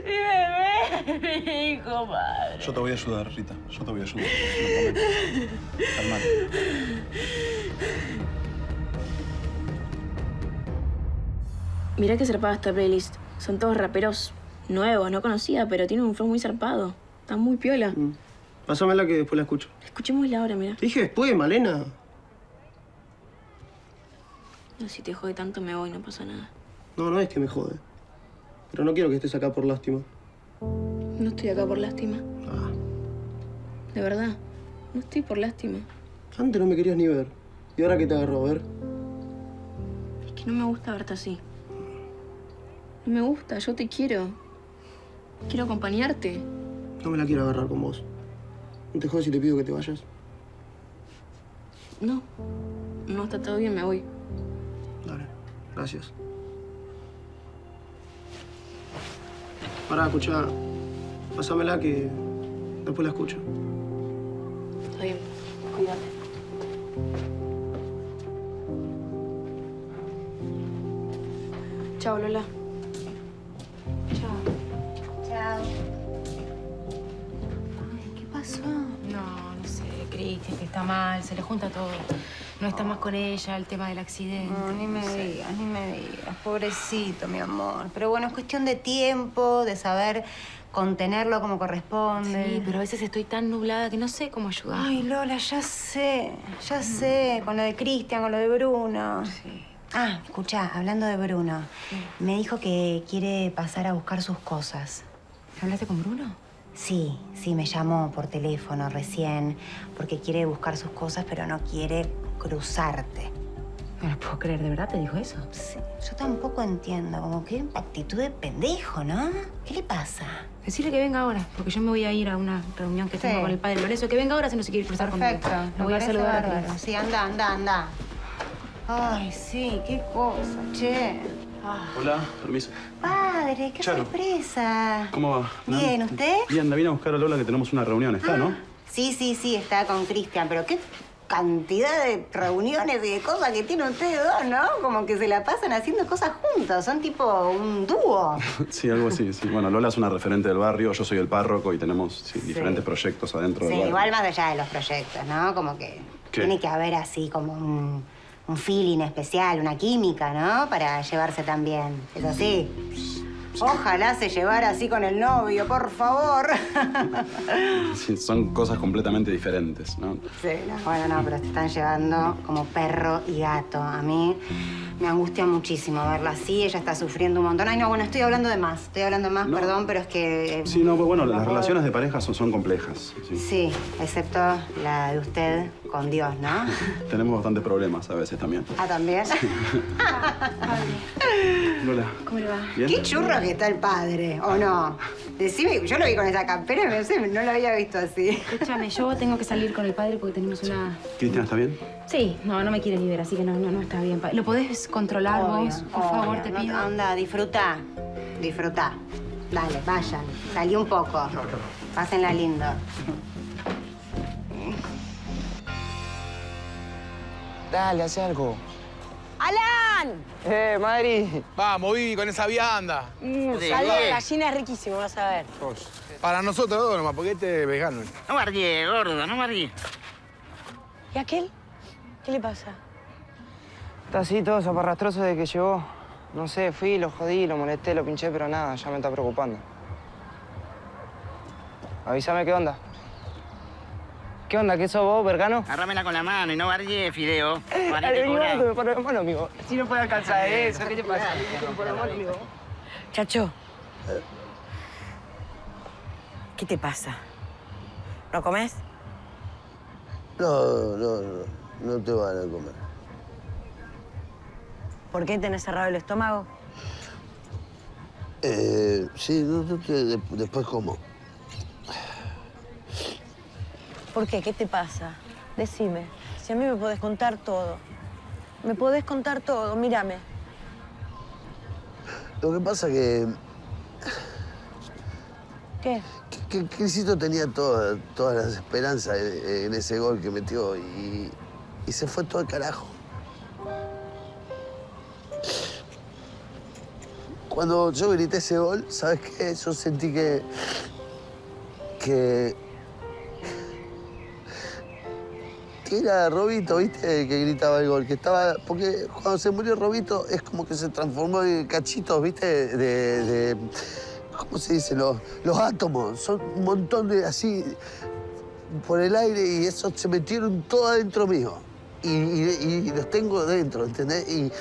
Mi bebé, mi hijo, madre. Yo te voy a ayudar, Rita. Yo te voy a ayudar. Te lo prometo. Calmate. Mirá qué zarpada esta playlist. Son todos raperos nuevos, no conocía, pero tienen un flow muy zarpado. Está muy piola. Pásamela que después la escucho. Escuchémosla ahora, mirá. Te dije después, Malena. No, si te jode tanto me voy, no pasa nada. No, no es que me jode. Pero no quiero que estés acá por lástima. No estoy acá por lástima. De verdad, no estoy por lástima. Antes no me querías ni ver. ¿Y ahora qué te agarró? A ver. Es que no me gusta verte así. No me gusta, yo te quiero. Quiero acompañarte. No me la quiero agarrar con vos. ¿No te jodas si te pido que te vayas? No. No, está todo bien, me voy. Dale. Gracias. Pará, escuchá. Pásamela que después la escucho. Está bien. Cuídate. Chao, Lola. Chao. Ay, ¿qué pasó? No sé, Cristian, que está mal, se le junta todo. No está más con ella, el tema del accidente. No, ni me no sé. digas, ni me digas. Pobrecito, mi amor. Pero bueno, es cuestión de tiempo, de saber contenerlo como corresponde. Sí, pero a veces estoy tan nublada que no sé cómo ayudar. Ay, Lola, ya sé. Con lo de Cristian, con lo de Bruno. Sí. Ah, escuchá, hablando de Bruno. Me dijo que quiere pasar a buscar sus cosas. ¿Hablaste con Bruno? Sí, me llamó por teléfono recién porque quiere buscar sus cosas, pero no quiere cruzarte. No lo puedo creer, ¿de verdad te dijo eso? Sí, yo tampoco entiendo, como que actitud de pendejo, ¿no? ¿Qué le pasa? Decirle que venga ahora, porque yo me voy a ir a una reunión que tengo con el padre Lorenzo. Que venga ahora si no se quiere cruzar conmigo. Perfecto, Lo voy a saludar a Cris. Sí, anda. Ay, sí, qué cosa, che. Ah. Hola, permiso. Padre, qué Charo. sorpresa. ¿Cómo va? Bien, ¿usted? Bien, la vine a buscar a Lola que tenemos una reunión. ¿Está, no? Sí, está con Cristian, pero qué cantidad de reuniones y de cosas que tienen ustedes dos, ¿no? Como que se la pasan haciendo cosas juntos, son tipo un dúo. Sí, algo así, sí. Bueno, Lola es una referente del barrio, yo soy el párroco y tenemos diferentes proyectos adentro Sí, del barrio. igual más allá de los proyectos, ¿no? Como que ¿Qué? tiene que haber así como un feeling especial, una química, ¿no? Para llevarse tan bien. ¿Es así? Ojalá se llevara así con el novio, por favor. Sí, son cosas completamente diferentes, ¿no? Sí, bueno, no, pero te están llevando como perro y gato. A mí me angustia muchísimo verla así, ella está sufriendo un montón. Ay, no, bueno, estoy hablando de más, No. perdón, pero es que... Sí, no, pues bueno, no las puedo- relaciones de pareja son complejas. Sí. Sí, excepto la de usted con Dios, ¿no? Tenemos bastantes problemas a veces también. Ah, ¿también? Lola. ¿Cómo le va? ¿Bien? Qué churro que está el padre, ¿o no? Decime, yo lo vi con esa campera y no lo había visto así. Escúchame, yo tengo que salir con el padre porque tenemos una... ¿Cristian está bien? Sí, no me quiere ni ver, así que no está bien. ¿Lo podés controlar vos? Por favor, te pido. Anda, disfruta. Dale, vayan. Salí un poco. Pásenla lindo. Dale, hace algo. ¡Alan! Madrid. Vamos, Vivi, con esa vianda. Caldo de gallina es riquísimo, vas a ver. Para nosotros dos nomás, porque este es vegano. No bardie, gordo, no bardie. ¿Y aquel? ¿Qué le pasa? Está así todo zaparrastroso de que llegó. No sé, fui, lo jodí, lo molesté, lo pinché, pero nada, ya me está preocupando. Avísame qué onda. ¿Qué onda? ¿Qué sos vos, Vergano? Agárramela con la mano y no barille, fideo. Dale, vení, vamos, que me paro de mano, amigo. Si no puede alcanzar eso, ¿qué te pasa? Me paro de mano, amigo. Chacho. ¿Qué te pasa? ¿No comes? No te van a comer. ¿Por qué tenés cerrado el estómago? Sí, después como. ¿Por qué? ¿Qué te pasa? Decime. Si a mí me podés contar todo. Me podés contar todo, mírame. Lo que pasa que... ¿Qué? Que Crisito tenía todas las esperanzas en ese gol que metió y se fue todo al carajo. Cuando yo grité ese gol, ¿sabes qué? Yo sentí que era Robito, ¿viste? Que gritaba el gol, que estaba... Porque cuando se murió Robito es como que se transformó en cachitos, ¿viste? ¿Cómo se dice? Los átomos. Son un montón de así por el aire y eso se metieron todo adentro mío. Y los tengo dentro, ¿entendés? Y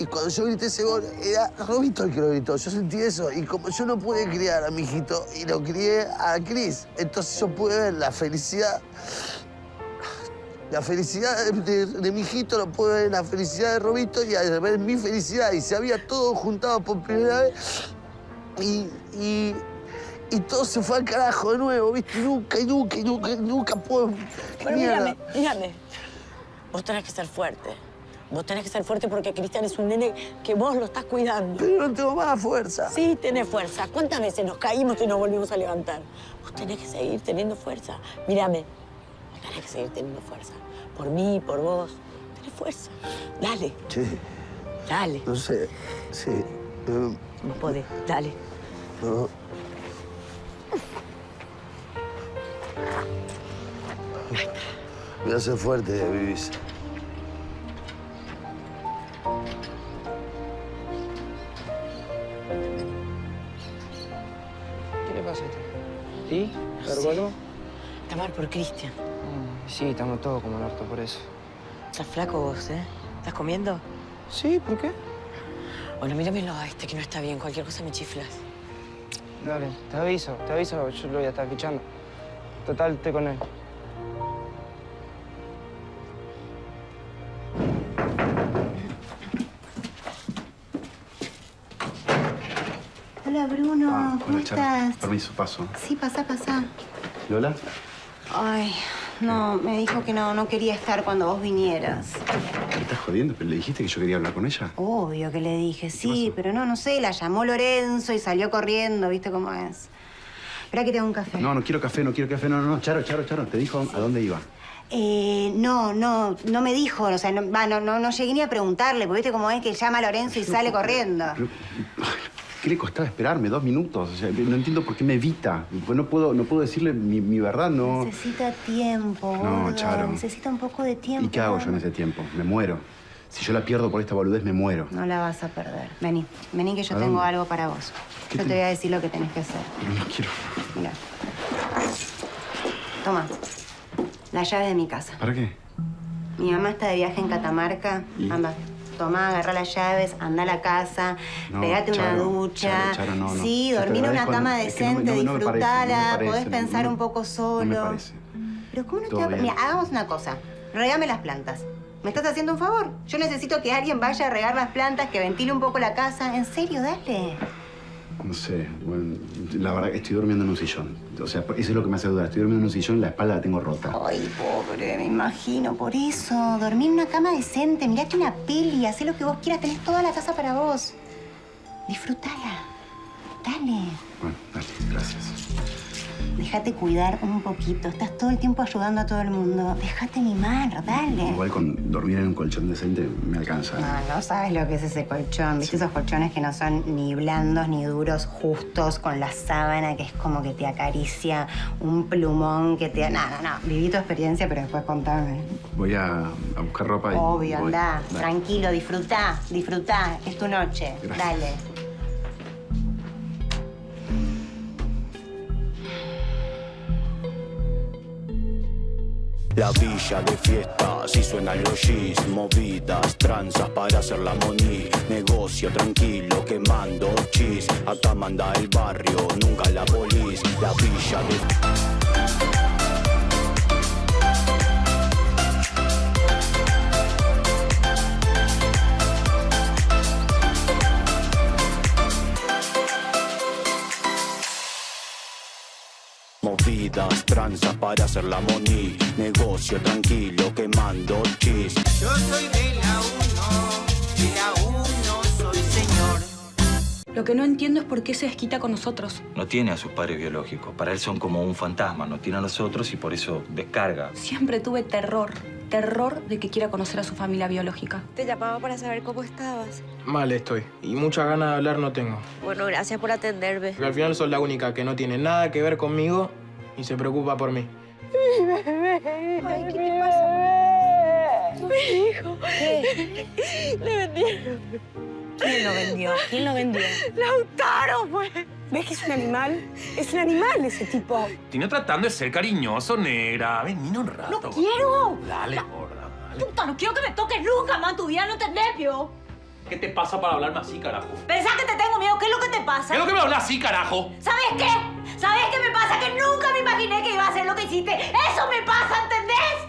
cuando yo grité ese gol, era Robito el que lo gritó. Yo sentí eso. Y como yo no pude criar a mi hijito y lo crié a Cris, entonces yo pude ver la felicidad. La felicidad de mi hijito lo pude ver en la felicidad de Robito y al ver mi felicidad. Y se había todo juntado por primera vez. Y todo se fue al carajo de nuevo, ¿viste? Nunca puedo... Pero mírame. Vos tenés que ser fuerte. Vos tenés que ser fuerte porque Cristian es un nene que vos lo estás cuidando. Pero no tengo más fuerza. Sí, tenés fuerza. ¿Cuántas veces nos caímos y nos volvimos a levantar? Vos tenés que seguir teniendo fuerza. Mírame. Tenés que seguir teniendo fuerza. Por mí, por vos. Tenés fuerza. Dale. Sí. Dale. No sé. Sí. Vos podés. Dale. No. Me hace fuerte, Vivis. ¿Qué le pasa a este? ¿Y? ¿Cargo algo? Está mal por Cristian. Sí, estamos todos como el orto por eso. Estás flaco vos, ¿eh? ¿Estás comiendo? Sí, ¿por qué? Bueno, míramelo a este que no está bien. Cualquier cosa me chiflas. Dale, te aviso, yo lo voy a estar fichando. Total, estoy con él. Hola, Bruno. ¿Cómo Hola, Charo. estás? Permiso, paso. Sí, pasa. ¿Lola? Ay, no, me dijo que no quería estar cuando vos vinieras. ¿Me estás jodiendo? ¿Pero le dijiste que yo quería hablar con ella? Obvio que le dije, sí, pero no sé, la llamó Lorenzo y salió corriendo, ¿viste cómo es? Espera que te hago un café. No quiero café, No, Charo, te dijo a dónde iba. No me dijo, o sea, no llegué ni a preguntarle, porque viste cómo es que llama a Lorenzo y sale corriendo. ¿Qué le costaba esperarme 2 minutos? O sea, no entiendo por qué me evita. Pues no puedo decirle mi verdad, no... Necesita tiempo, No, gordo. Charo. Necesita un poco de tiempo. ¿Y qué hago yo en ese tiempo? Me muero. Si yo la pierdo por esta boludez, me muero. No la vas a perder. Vení que yo ¿A tengo dónde? algo para vos. Yo te voy a decir lo que tenés que hacer. Pero no quiero. Mira. Toma. La llave de mi casa. ¿Para qué? Mi mamá está de viaje en Catamarca. ¿Y? Anda. Tomá, agarrá las llaves, anda a la casa, No, pegate una Charo, ducha. Charo, no. Sí, Yo te dormí en una agradezco, cama es que no decente, me parece, disfrutala, no me podés parece, pensar no, un poco solo. No me parece. Pero ¿cómo no Todo te va a... bien. Mira, hagamos una cosa. Regame las plantas. ¿Me estás haciendo un favor? Yo necesito que alguien vaya a regar las plantas, que ventile un poco la casa. En serio, dale. No sé, bueno, la verdad que estoy durmiendo en un sillón. O sea, eso es lo que me hace dudar. Estoy durmiendo en un sillón y la espalda la tengo rota. Ay, pobre, me imagino. Por eso, dormí en una cama decente, mirate una peli, hacé lo que vos quieras, tenés toda la casa para vos. Disfrutala. Dale. Bueno, dale, gracias. Déjate cuidar un poquito. Estás todo el tiempo ayudando a todo el mundo. Déjate mimar, dale. Igual con dormir en un colchón decente me alcanza. No sabes lo que es ese colchón. ¿Viste esos colchones que no son ni blandos ni duros, justos, con la sábana que es como que te acaricia, un plumón que te... No. Viví tu experiencia, pero después contame. Voy a buscar ropa y... Obvio, voy. andá. Dale. Tranquilo, disfrutá. Es tu noche. Gracias. Dale. La villa de fiestas y suenan los G's, movidas, tranzas para hacer la money. Negocio tranquilo quemando cheese. Acá manda el barrio, nunca la polis. La villa de... Movidas, tranzas para hacer la money. Negocio tranquilo quemando cheese. Yo soy de la 1 soy señor. Lo que no entiendo es por qué se desquita con nosotros. No tiene a sus padres biológicos. Para él son como un fantasma. No tiene a nosotros y por eso descarga. Siempre tuve terror de que quiera conocer a su familia biológica. Te llamaba para saber cómo estabas. Mal estoy. Y muchas ganas de hablar no tengo. Bueno, gracias por atenderme. Porque al final sos la única que no tiene nada que ver conmigo y se preocupa por mí. Ay, ¿qué te pasa? Mi hijo. ¿Qué? Le vendieron. ¿Quién lo vendió? ¿Quién lo vendió? Lautaro, pues. ¿Ves que es un animal? Es un animal ese tipo. Estoy tratando de ser cariñoso, negra. Vení un rato. ¡No quiero! Dale, gorda, dale. Puta, no quiero que me toques nunca más en tu vida, ¿no entendés, pio? ¿Qué te pasa para hablarme así, carajo? ¿Pensás que te tengo miedo? ¿Qué es lo que te pasa? ¿Qué es lo que me hablas así, carajo? ¿Sabes qué? ¿Sabes qué me pasa? Que nunca me imaginé que iba a hacer lo que hiciste. ¡Eso me pasa, ¿entendés?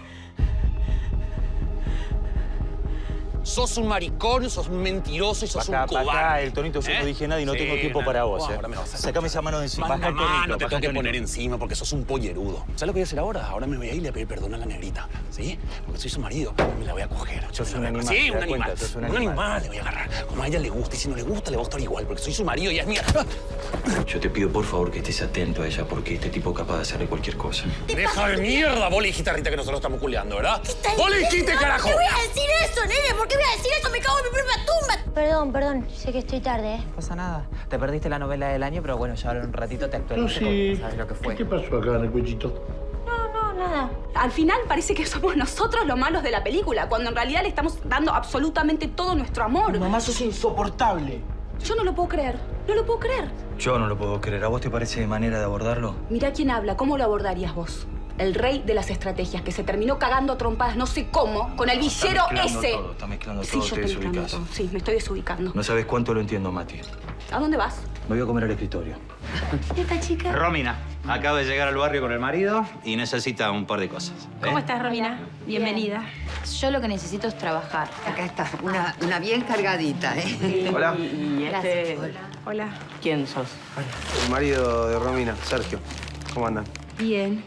Sos un maricón, sos un mentiroso y sos un cobarde. Acá, el tonito, yo no dije nada y no tengo tiempo para vos, Ahora me vas a Sácame esa mano de encima. Baja el tonito, no te tengo que tonito. poner encima porque sos un pollerudo. ¿Sabes lo que voy a hacer ahora? Ahora me voy a ir y le voy a pedir perdón a la negrita, ¿sí? Porque soy su marido, me la voy a coger. Sos un animal, Sí, ¿te un das cuenta? animal. Sos Un animal le voy a agarrar. Como a ella le gusta y si no le gusta le va a gustar igual porque soy su marido y ella es mía. Yo te pido, por favor, que estés atento a ella porque este tipo es capaz de hacerle cualquier cosa. ¡Deja de mierda! Vos le dijiste a Rita que nosotros estamos culeando, ¿verdad? ¡Vos le dijiste, carajo! ¿Qué voy a decir eso, nene? ¿Por qué voy a decir eso? Me cago en mi propia tumba. Perdón, sé que estoy tarde, No pasa nada. Te perdiste la novela del año, pero bueno, ya ahora en un ratito te actualizo porque sabes lo que fue. ¿Qué pasó acá en el cuellito? No, nada. Al final parece que somos nosotros los malos de la película, cuando en realidad le estamos dando absolutamente todo nuestro amor. Mamá, sos insoportable. Yo no lo puedo creer. No lo puedo creer. Yo no lo puedo creer. ¿A vos te parece manera de abordarlo? Mirá quién habla. ¿Cómo lo abordarías vos? El rey de las estrategias, que se terminó cagando a trompadas, no sé cómo, con el villero ese. Está mezclando Sí, todo, yo te estoy mezclando desubicás. todo. Sí, me estoy desubicando. No sabes cuánto lo entiendo, Mati. ¿A dónde vas? Me voy a comer al escritorio. ¿Y esta chica? Romina, acabo de llegar al barrio con el marido y necesita un par de cosas. ¿Cómo estás, Romina? Bienvenida. Yo lo que necesito es trabajar. Acá está, una bien cargadita, ¿eh? Hola. Gracias. Hola. ¿Quién sos? El marido de Romina, Sergio. ¿Cómo andan? Bien.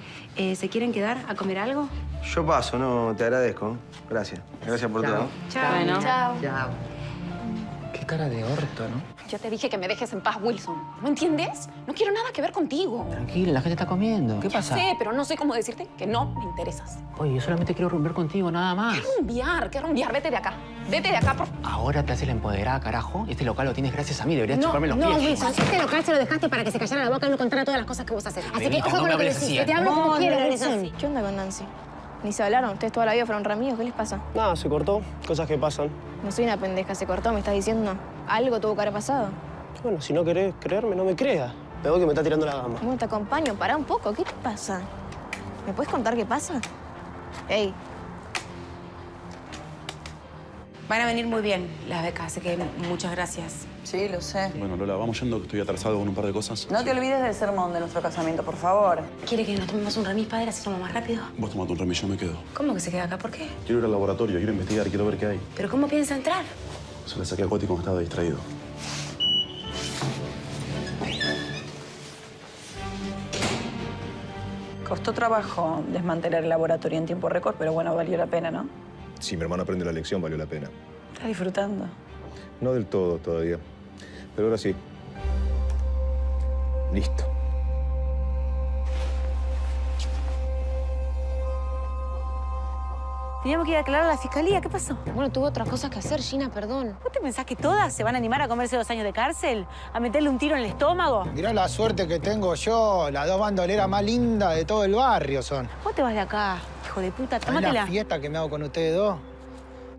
¿Se quieren quedar a comer algo? Yo paso, no, te agradezco. Gracias. Gracias por todo. Chao. Bueno. Chao. Chao. Qué cara de orto, ¿no? Yo te dije que me dejes en paz, Wilson. ¿No entiendes? No quiero nada que ver contigo. Tranquila, la gente está comiendo. ¿Qué pasa? Sí, pero no sé cómo decirte que no me interesas. Oye, yo solamente quiero rumbear contigo, nada más. ¿Qué rumbear? Vete de acá. Vete de acá, por favor. Ahora te haces la empoderada, carajo. Este local lo tienes gracias a mí. Deberías chuparme los pies. No, Wilson, este local se lo dejaste para que se callara la boca y no contara todas las cosas que vos haces. Así que Benita, ojo no con me lo que hables decís. así, Que te ¿eh? hablo como quieras, Wilson. ¿Qué onda con Nancy? Ni se hablaron, ustedes toda la vida fueron amigos, ¿qué les pasa? Nada, se cortó. Cosas que pasan. No soy una pendeja, se cortó, me estás diciendo. Algo tuvo que haber pasado. Bueno, si no querés creerme, no me creas. Veo que me está tirando la gama. Bueno, te acompaño, pará un poco, ¿qué te pasa? ¿Me puedes contar qué pasa? Ey, Van a venir muy bien las becas, así que muchas gracias. Sí, lo sé. Bueno, Lola, vamos yendo que estoy atrasado con un par de cosas. No te olvides del sermón de nuestro casamiento, por favor. ¿Quiere que nos tomemos un remis, padre, así somos más rápido? Vos tomate un remis, yo me quedo. ¿Cómo que se queda acá? ¿Por qué? Quiero ir al laboratorio, quiero investigar, quiero ver qué hay. ¿Pero cómo piensa entrar? Se le saqué a Coti cuando estaba distraído. Costó trabajo desmantelar el laboratorio en tiempo récord, pero bueno, valió la pena, ¿no? Si mi hermano aprende la lección, valió la pena. ¿Estás disfrutando? No del todo todavía, pero ahora sí. Listo. Teníamos que ir a aclarar a la fiscalía, ¿qué pasó? bueno, tuve otras cosas que hacer, Gina, perdón. ¿Vos te pensás que todas se van a animar a comerse 2 años de cárcel? ¿A meterle un tiro en el estómago? Mirá la suerte que tengo yo. Las 2 bandoleras más lindas de todo el barrio son. Vos te vas de acá, hijo de puta, ¿Sabés tómatela. la fiesta que me hago con ustedes dos?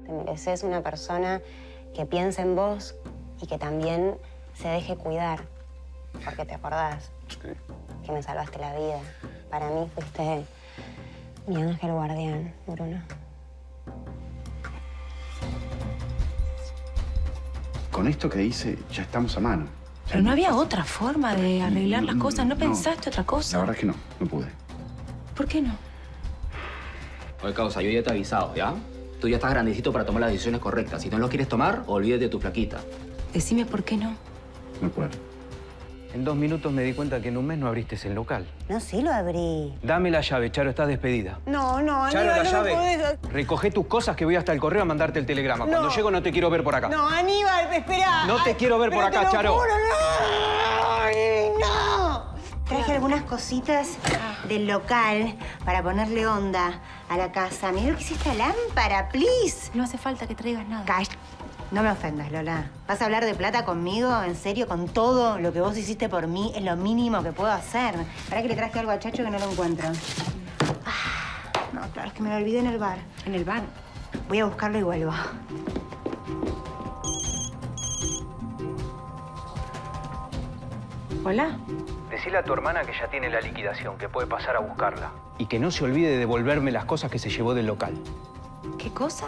Te mereces una persona que piense en vos y que también se deje cuidar. Porque te acordás que me salvaste la vida. Para mí fuiste Mi ángel guardián, Bruno. Con esto que hice, ya estamos a mano. Pero no había otra forma de arreglar las cosas. ¿No pensaste otra cosa? La verdad es que no pude. ¿Por qué no? Oye, causa, yo ya te he avisado, ¿ya? Tú ya estás grandecito para tomar las decisiones correctas. Si no lo quieres tomar, olvídate de tu flaquita. Decime por qué no. No puedo. En 2 minutos me di cuenta que en un mes no abriste el local. No, sí lo abrí. Dame la llave, Charo, estás despedida. No, no, Charo, Aníbal, la no me llave. podés... Recoge tus cosas que voy hasta el correo a mandarte el telegrama. No. Cuando llego no te quiero ver por acá. No, Aníbal, espera. No te quiero ver por Pero te acá, lo Charo. juro, no. Ay, no. Traje algunas cositas del local para ponerle onda a la casa. Mirá lo que es esta lámpara, please. No hace falta que traigas nada. No me ofendas, Lola. ¿Vas a hablar de plata conmigo? ¿En serio? Con todo lo que vos hiciste por mí es lo mínimo que puedo hacer. Para que le traje algo a Chacho que no lo encuentro. No, claro, es que me lo olvidé en el bar. ¿En el bar? Voy a buscarlo y vuelvo. ¿Hola? Decile a tu hermana que ya tiene la liquidación, que puede pasar a buscarla. Y que no se olvide de devolverme las cosas que se llevó del local. ¿Qué cosa?